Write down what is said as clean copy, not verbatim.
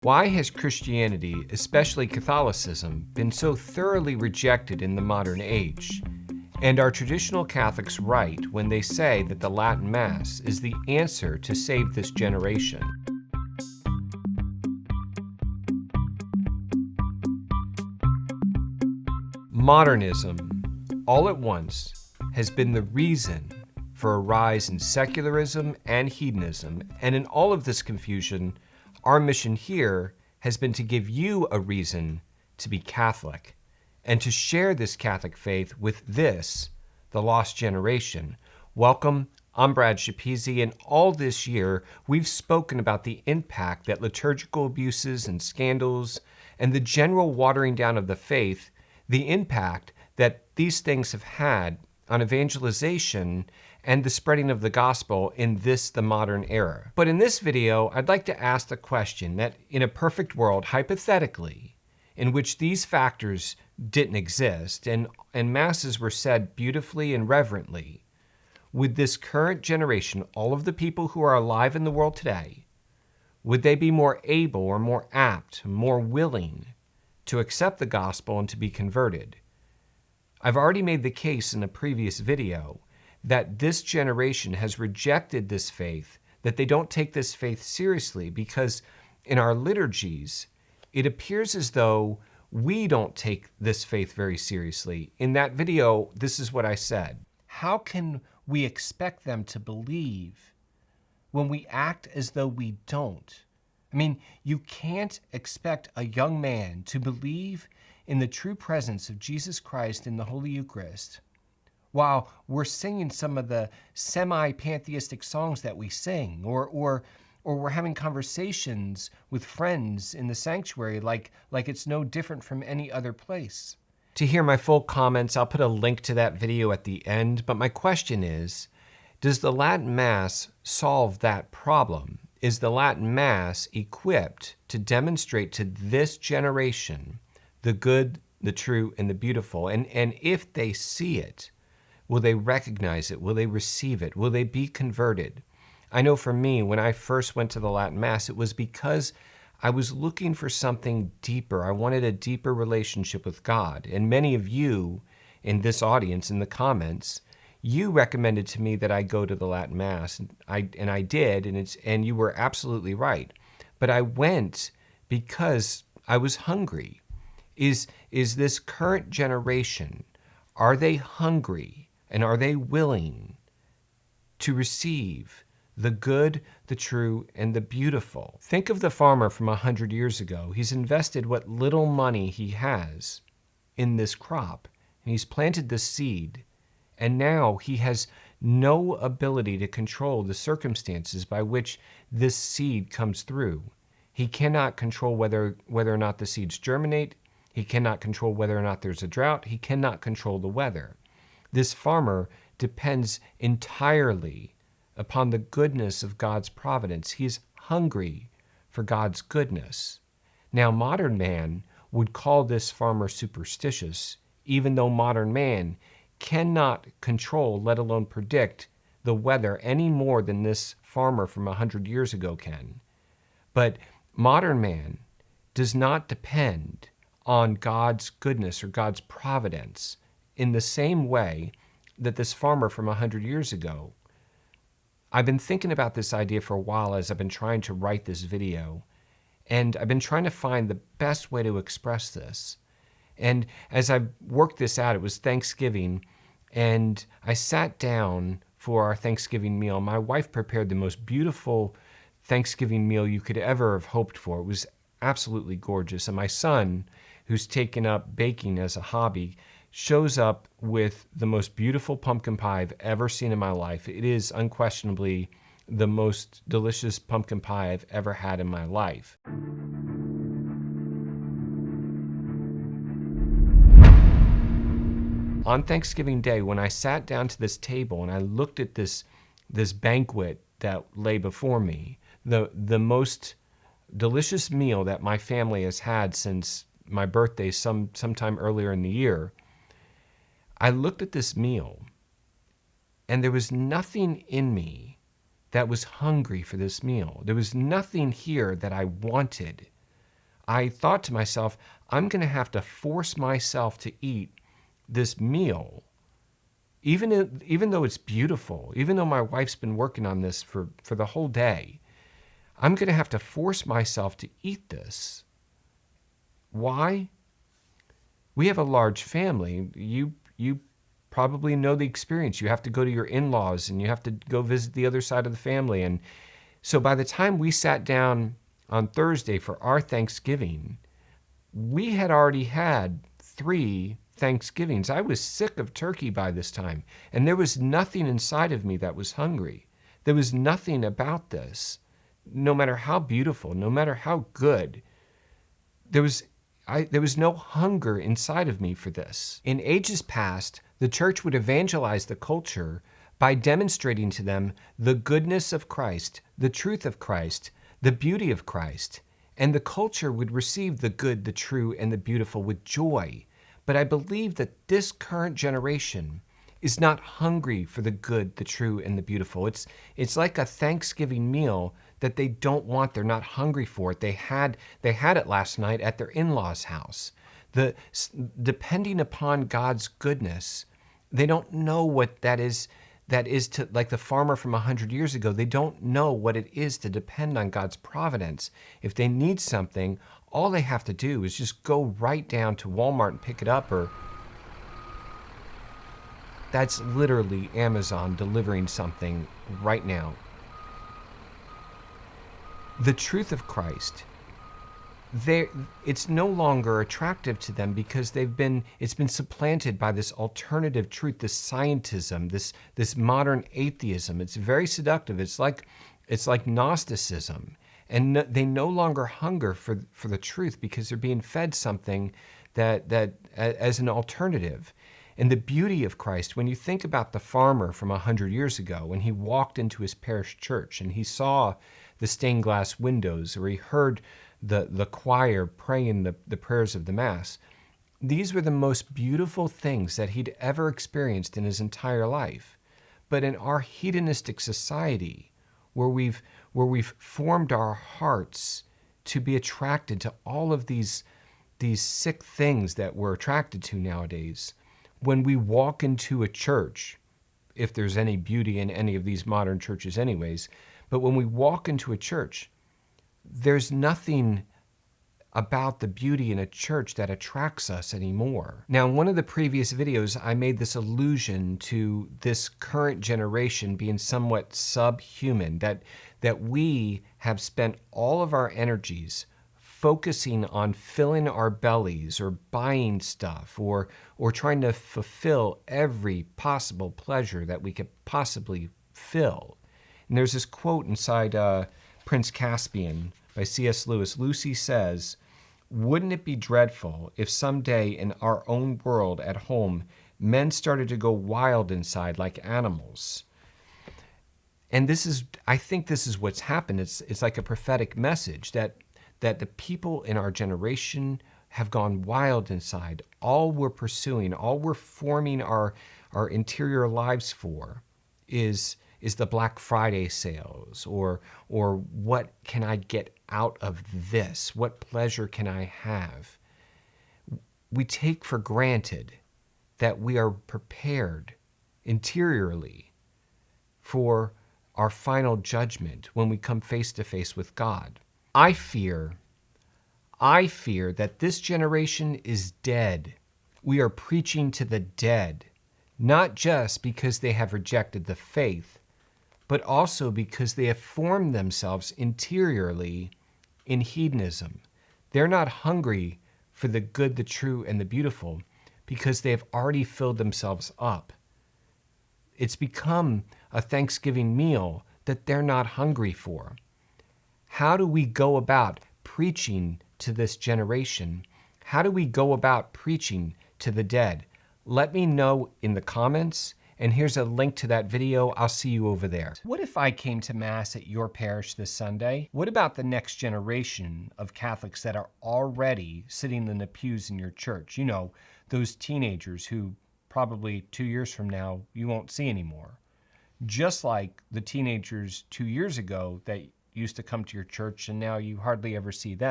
Why has Christianity, especially Catholicism, been so thoroughly rejected in the modern age? And are traditional Catholics right when they say that the Latin Mass is the answer to save this generation? Modernism, all at once, has been the reason for a rise in secularism and hedonism, and in all of this confusion, our mission here has been to give you a reason to be Catholic and to share this Catholic faith with this, the lost generation. Welcome, I'm Brad Shapizi, and all this year we've spoken about the impact that liturgical abuses and scandals and the general watering down of the faith, the impact that these things have had on evangelization and the spreading of the gospel in the modern era. But in this video, I'd like to ask the question that in a perfect world, hypothetically, in which these factors didn't exist and masses were said beautifully and reverently, would this current generation, all of the people who are alive in the world today, would they be more able or more apt, more willing to accept the gospel and to be converted? I've already made the case in a previous video that this generation has rejected this faith, that they don't take this faith seriously because in our liturgies, it appears as though we don't take this faith very seriously. In that video, this is what I said. How can we expect them to believe when we act as though we don't? I mean, you can't expect a young man to believe in the true presence of Jesus Christ in the Holy Eucharist while we're singing some of the semi-pantheistic songs that we sing, or we're having conversations with friends in the sanctuary like it's no different from any other place. To hear my full comments, I'll put a link to that video at the end, but my question is, does the Latin Mass solve that problem? Is the Latin Mass equipped to demonstrate to this generation the good, the true, and the beautiful? And if they see it, will they recognize it? Will they receive it? Will they be converted? I know for me, when I first went to the Latin Mass, it was because I was looking for something deeper. I wanted a deeper relationship with God. And many of you in this audience, in the comments, you recommended to me that I go to the Latin Mass, and I did, and you were absolutely right. But I went because I was hungry. Is this current generation, are they hungry and are they willing to receive the good, the true, and the beautiful? Think of the farmer from 100 years ago. He's invested what little money he has in this crop, and he's planted this seed, and now he has no ability to control the circumstances by which this seed comes through. He cannot control whether or not the seeds germinate. He cannot control whether or not there's a drought. He cannot control the weather. This farmer depends entirely upon the goodness of God's providence. He's hungry for God's goodness. Now, modern man would call this farmer superstitious, even though modern man cannot control, let alone predict, the weather any more than this farmer from 100 years ago can. But modern man does not depend on God's goodness or God's providence in the same way that this farmer from 100 years ago. I've been thinking about this idea for a while as I've been trying to write this video, and I've been trying to find the best way to express this. And as I worked this out, it was Thanksgiving, and I sat down for our Thanksgiving meal. My wife prepared the most beautiful Thanksgiving meal you could ever have hoped for. It was absolutely gorgeous. And my son, who's taken up baking as a hobby, shows up with the most beautiful pumpkin pie I've ever seen in my life. It is unquestionably the most delicious pumpkin pie I've ever had in my life. On Thanksgiving Day, when I sat down to this table and I looked at this banquet that lay before me, the most delicious meal that my family has had since my birthday sometime earlier in the year, I looked at this meal and there was nothing in me that was hungry for this meal. There was nothing here that I wanted. I thought to myself, I'm going to have to force myself to eat this meal, even though it's beautiful, even though my wife's been working on this for the whole day. I'm going to have to force myself to eat this. Why? We have a large family. You probably know the experience. You have to go to your in-laws and you have to go visit the other side of the family. And so by the time we sat down on Thursday for our Thanksgiving, we had already had 3 Thanksgivings. I was sick of turkey by this time, and there was nothing inside of me that was hungry. There was nothing about this, no matter how beautiful, no matter how good. There was no hunger inside of me for this. In ages past, the church would evangelize the culture by demonstrating to them the goodness of Christ, the truth of Christ, the beauty of Christ, and the culture would receive the good, the true, and the beautiful with joy. But I believe that this current generation is not hungry for the good, the true, and the beautiful. It's like a Thanksgiving meal that they don't want. They're not hungry for it. They had it last night at their in-laws' house. Depending upon God's goodness, they don't know what that is. That is to, like the farmer from 100 years ago, they don't know what it is to depend on God's providence. If they need something, all they have to do is just go right down to Walmart and pick it up, or that's literally Amazon delivering something right now. The truth of Christ, it's no longer attractive to them because it's been supplanted by this alternative truth, this scientism, this modern atheism. It's very seductive. It's like Gnosticism, and they no longer hunger for the truth because they're being fed something that as an alternative. And the beauty of Christ, when you think about the farmer from 100 years ago, when he walked into his parish church and he saw the stained glass windows, or he heard the choir praying the prayers of the Mass, these were the most beautiful things that he'd ever experienced in his entire life. But in our hedonistic society, where we've formed our hearts to be attracted to all of these sick things that we're attracted to nowadays, when we walk into a church, if there's any beauty in any of these modern churches anyways, but when we walk into a church, there's nothing about the beauty in a church that attracts us anymore. Now, in one of the previous videos, I made this allusion to this current generation being somewhat subhuman, that we have spent all of our energies focusing on filling our bellies or buying stuff or trying to fulfill every possible pleasure that we could possibly fill. And there's this quote inside Prince Caspian by C.S. Lewis. Lucy says, "Wouldn't it be dreadful if someday in our own world at home, men started to go wild inside like animals?" And I think this is what's happened. It's like a prophetic message that the people in our generation have gone wild inside. All we're pursuing, all we're forming our interior lives for is the Black Friday sales, or what can I get out of this? What pleasure can I have? We take for granted that we are prepared interiorly for our final judgment when we come face to face with God. I fear that this generation is dead. We are preaching to the dead, not just because they have rejected the faith, but also because they have formed themselves interiorly in hedonism. They're not hungry for the good, the true, and the beautiful because they have already filled themselves up. It's become a Thanksgiving meal that they're not hungry for. How do we go about preaching to this generation? How do we go about preaching to the dead? Let me know in the comments, and here's a link to that video. I'll see you over there. What if I came to Mass at your parish this Sunday? What about the next generation of Catholics that are already sitting in the pews in your church? You know, those teenagers who probably 2 years from now you won't see anymore. Just like the teenagers 2 years ago that used to come to your church and now you hardly ever see them.